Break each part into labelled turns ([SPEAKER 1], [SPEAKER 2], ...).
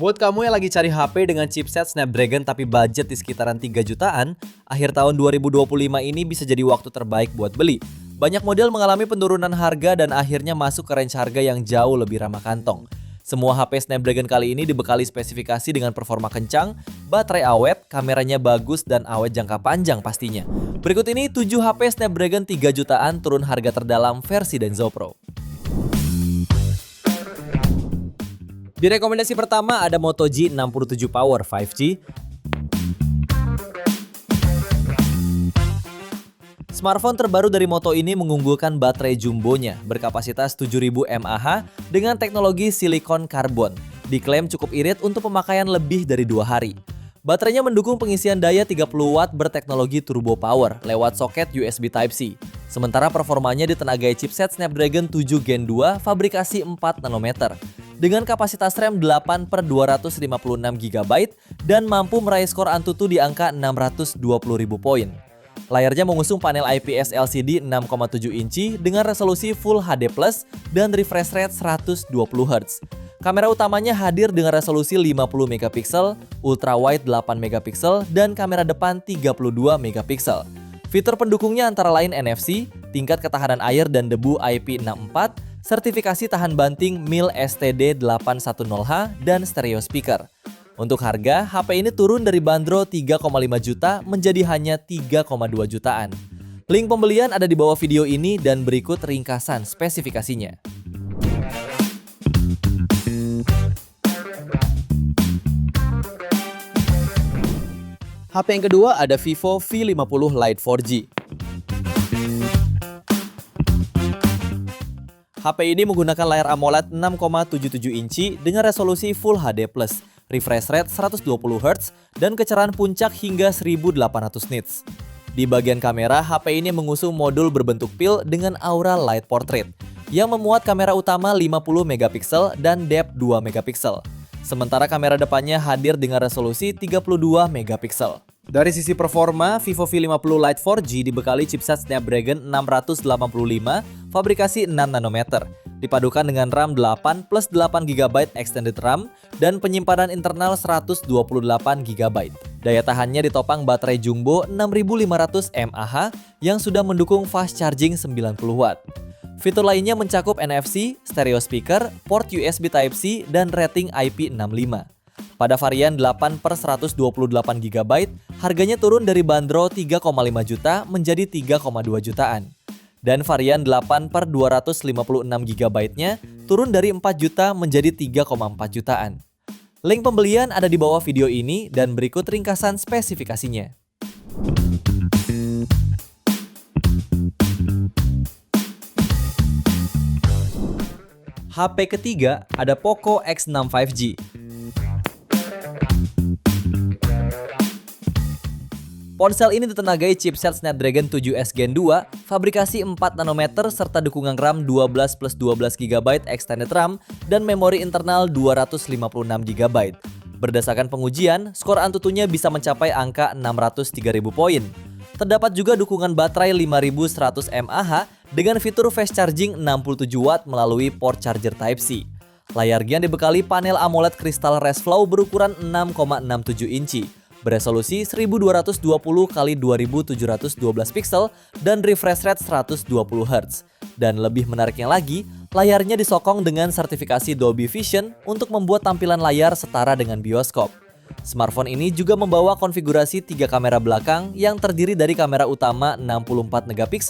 [SPEAKER 1] Buat kamu yang lagi cari HP dengan chipset Snapdragon tapi budget di sekitaran 3 jutaan, akhir tahun 2025 ini bisa jadi waktu terbaik buat beli. Banyak model mengalami penurunan harga dan akhirnya masuk ke range harga yang jauh lebih ramah kantong. Semua HP Snapdragon kali ini dibekali spesifikasi dengan performa kencang, baterai awet, kameranya bagus, dan awet jangka panjang pastinya. Berikut ini 7 HP Snapdragon 3 jutaan turun harga terdalam versi Denso Pro. Di rekomendasi pertama ada Moto G67 Power 5G. Smartphone terbaru dari Moto ini mengunggulkan baterai jumbonya berkapasitas 7000 mAh dengan teknologi silikon karbon. Diklaim cukup irit untuk pemakaian lebih dari 2 hari. Baterainya mendukung pengisian daya 30 watt berteknologi turbo power lewat soket USB Type-C. Sementara performanya ditenagai chipset Snapdragon 7 Gen 2 fabrikasi 4 nanometer. Dengan kapasitas RAM 8/256 GB dan mampu meraih skor Antutu di angka 620.000 poin. Layarnya mengusung panel IPS LCD 6,7 inci dengan resolusi Full HD+ dan refresh rate 120 Hz. Kamera utamanya hadir dengan resolusi 50 MP, ultra wide 8 MP, dan kamera depan 32 MP. Fitur pendukungnya antara lain NFC, tingkat ketahanan air dan debu IP64, sertifikasi tahan banting MIL STD810H, dan stereo speaker. Untuk harga, HP ini turun dari bandrol 3,5 juta menjadi hanya 3,2 jutaan. Link pembelian ada di bawah video ini dan berikut ringkasan spesifikasinya. HP yang kedua ada Vivo V50 Lite 4G. HP ini menggunakan layar AMOLED 6,77 inci dengan resolusi Full HD+, refresh rate 120 Hz, dan kecerahan puncak hingga 1800 nits. Di bagian kamera, HP ini mengusung modul berbentuk pil dengan aura light portrait, yang memuat kamera utama 50 MP dan depth 2 MP. Sementara kamera depannya hadir dengan resolusi 32 MP. Dari sisi performa, Vivo V50 Lite 4G dibekali chipset Snapdragon 685 fabrikasi 6 nanometer, dipadukan dengan RAM 8 plus 8 GB extended RAM dan penyimpanan internal 128 GB. Daya tahannya ditopang baterai jumbo 6500 mAh yang sudah mendukung fast charging 90 Watt. Fitur lainnya mencakup NFC, stereo speaker, port USB Type-C, dan rating IP65. Pada varian 8/128 GB, harganya turun dari bandrol 3,5 juta menjadi 3,2 jutaan. Dan varian 8/256 GB-nya turun dari 4 juta menjadi 3,4 jutaan. Link pembelian ada di bawah video ini dan berikut ringkasan spesifikasinya. HP ketiga ada Poco X6 5G. Ponsel ini ditenagai chipset Snapdragon 7S Gen 2, fabrikasi 4 nanometer serta dukungan RAM 12 plus 12 GB extended RAM dan memori internal 256 GB. Berdasarkan pengujian, skor Antutunya bisa mencapai angka 603.000 poin. Terdapat juga dukungan baterai 5100 mAh dengan fitur fast charging 67 Watt melalui port charger Type-C. Layarnya dibekali panel AMOLED Crystal Resflow berukuran 6,67 inci, beresolusi 1220 x 2712 pixel dan refresh rate 120 Hz. Dan lebih menariknya lagi, layarnya disokong dengan sertifikasi Dolby Vision untuk membuat tampilan layar setara dengan bioskop. Smartphone ini juga membawa konfigurasi 3 kamera belakang yang terdiri dari kamera utama 64 MP,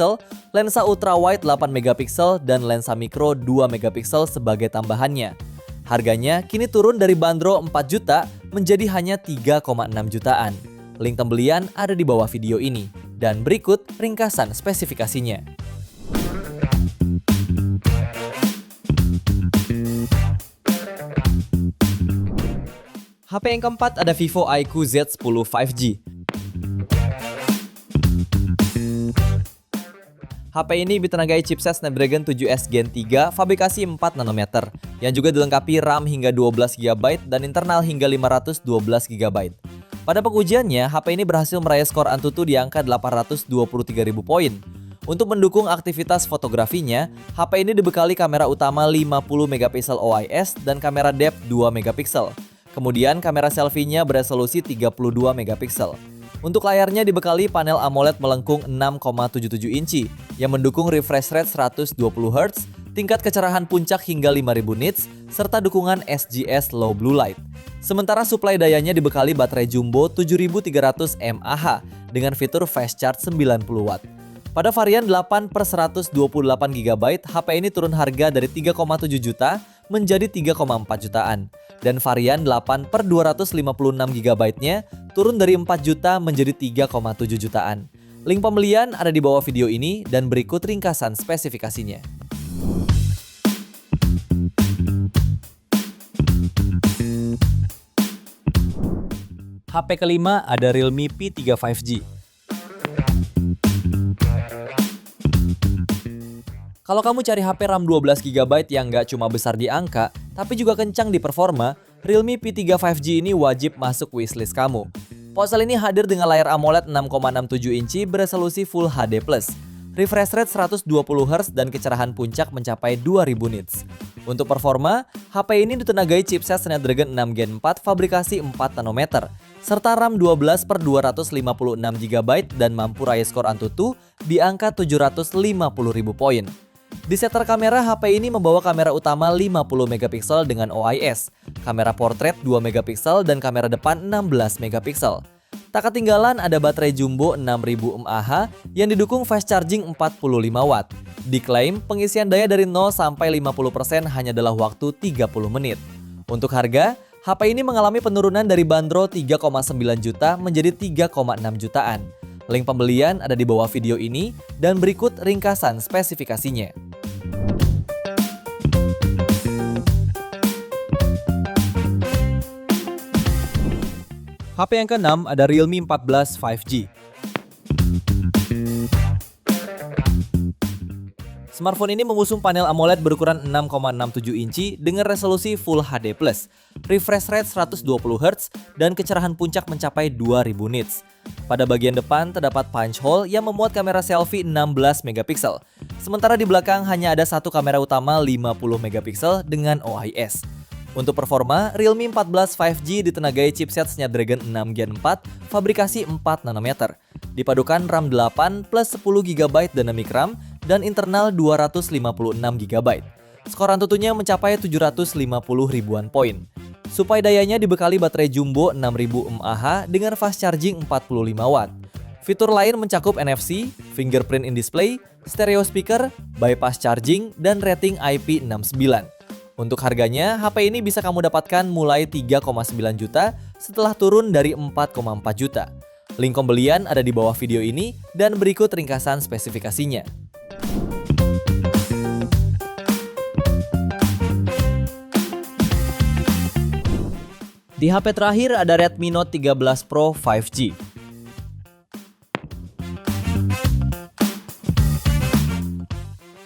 [SPEAKER 1] lensa ultra wide 8 MP, dan lensa mikro 2 MP sebagai tambahannya. Harganya kini turun dari bandrol 4 juta menjadi hanya 3,6 jutaan. Link pembelian ada di bawah video ini dan berikut ringkasan spesifikasinya. HP yang keempat ada Vivo iQOO Z10 5G. HP ini ditenagai chipset Snapdragon 7S Gen 3 fabrikasi 4 nanometer yang juga dilengkapi RAM hingga 12 GB dan internal hingga 512 GB. Pada pengujiannya, HP ini berhasil meraih skor Antutu di angka 823.000 poin. Untuk mendukung aktivitas fotografinya, HP ini dibekali kamera utama 50 MP OIS dan kamera depth 2 MP. Kemudian kamera selfie-nya beresolusi 32 megapiksel. Untuk layarnya dibekali panel AMOLED melengkung 6,77 inci yang mendukung refresh rate 120 Hz, tingkat kecerahan puncak hingga 5000 nits, serta dukungan SGS Low Blue Light. Sementara suplai dayanya dibekali baterai jumbo 7300 mAh dengan fitur fast charge 90 Watt. Pada varian 8/128GB, HP ini turun harga dari 3,7 juta menjadi 3,4 jutaan. Dan varian 8/256GB-nya turun dari 4 juta menjadi 3,7 jutaan. Link pembelian ada di bawah video ini dan berikut ringkasan spesifikasinya. HP kelima ada Realme P3 5G. Kalau kamu cari HP RAM 12GB yang nggak cuma besar di angka, tapi juga kencang di performa, Realme P3 5G ini wajib masuk wishlist kamu. Ponsel ini hadir dengan layar AMOLED 6,67 inci beresolusi Full HD+, refresh rate 120 Hz dan kecerahan puncak mencapai 2000 nits. Untuk performa, HP ini ditenagai chipset Snapdragon 6 Gen 4 fabrikasi 4 nanometer, serta RAM 12/256GB dan mampu raih skor Antutu di angka 750.000 poin. Di setter kamera, HP ini membawa kamera utama 50 megapiksel dengan OIS, kamera portrait 2 megapiksel dan kamera depan 16 megapiksel. Tak ketinggalan ada baterai jumbo 6000 mAh yang didukung fast charging 45 Watt. Diklaim pengisian daya dari 0 sampai 50% hanya dalam waktu 30 menit. Untuk harga, HP ini mengalami penurunan dari bandrol 3,9 juta menjadi 3,6 jutaan. Link pembelian ada di bawah video ini dan berikut ringkasan spesifikasinya. HP yang keenam ada Realme 14 5G. Smartphone ini mengusung panel AMOLED berukuran 6,67 inci dengan resolusi Full HD+, refresh rate 120 Hz, dan kecerahan puncak mencapai 2000 nits. Pada bagian depan terdapat punch hole yang memuat kamera selfie 16 megapiksel. Sementara di belakang hanya ada satu kamera utama 50 megapiksel dengan OIS. Untuk performa, Realme 14 5G ditenagai chipset Snapdragon 6 Gen 4 fabrikasi 4 nanometer. Dipadukan RAM 8 plus 10GB Dynamic RAM dan internal 256GB. Skor Antutunya mencapai 750 ribuan poin. Suplai dayanya dibekali baterai jumbo 6000 mAh dengan fast charging 45 Watt. Fitur lain mencakup NFC, fingerprint in display, stereo speaker, bypass charging, dan rating IP69. Untuk harganya, HP ini bisa kamu dapatkan mulai 3,9 juta setelah turun dari 4,4 juta. Link pembelian ada di bawah video ini dan berikut ringkasan spesifikasinya. Di HP terakhir ada Redmi Note 13 Pro 5G.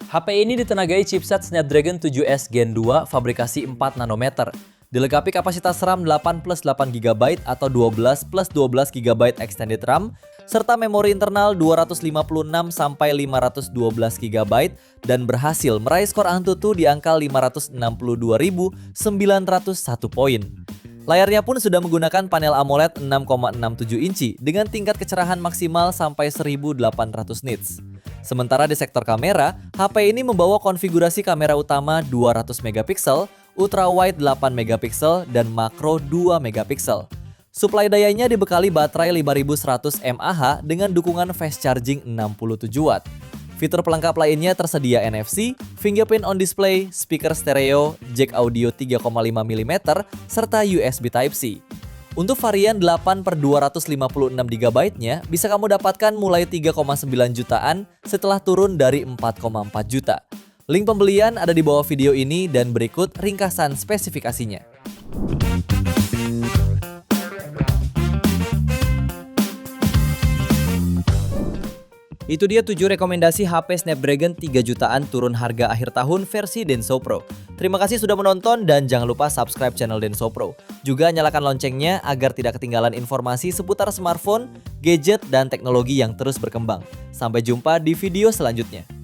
[SPEAKER 1] HP ini ditenagai chipset Snapdragon 7S Gen 2 fabrikasi 4 nanometer. Dilengkapi kapasitas RAM 8 plus 8GB atau 12 plus 12GB extended RAM, serta memori internal 256 sampai 512GB dan berhasil meraih skor Antutu di angka 562.901 poin. Layarnya pun sudah menggunakan panel AMOLED 6,67 inci dengan tingkat kecerahan maksimal sampai 1800 nits. Sementara di sektor kamera, HP ini membawa konfigurasi kamera utama 200 megapiksel, ultrawide 8 megapiksel, dan makro 2 megapiksel. Suplai dayanya dibekali baterai 5100 mAh dengan dukungan fast charging 67 Watt. Fitur pelengkap lainnya tersedia NFC, fingerprint on display, speaker stereo, jack audio 3,5 mm, serta USB Type-C. Untuk varian 8/256GB-nya bisa kamu dapatkan mulai 3,9 jutaan setelah turun dari 4,4 juta. Link pembelian ada di bawah video ini dan berikut ringkasan spesifikasinya. Itu dia 7 rekomendasi HP Snapdragon 3 jutaan turun harga akhir tahun versi Denso Pro. Terima kasih sudah menonton dan jangan lupa subscribe channel Denso Pro. Juga nyalakan loncengnya agar tidak ketinggalan informasi seputar smartphone, gadget, dan teknologi yang terus berkembang. Sampai jumpa di video selanjutnya.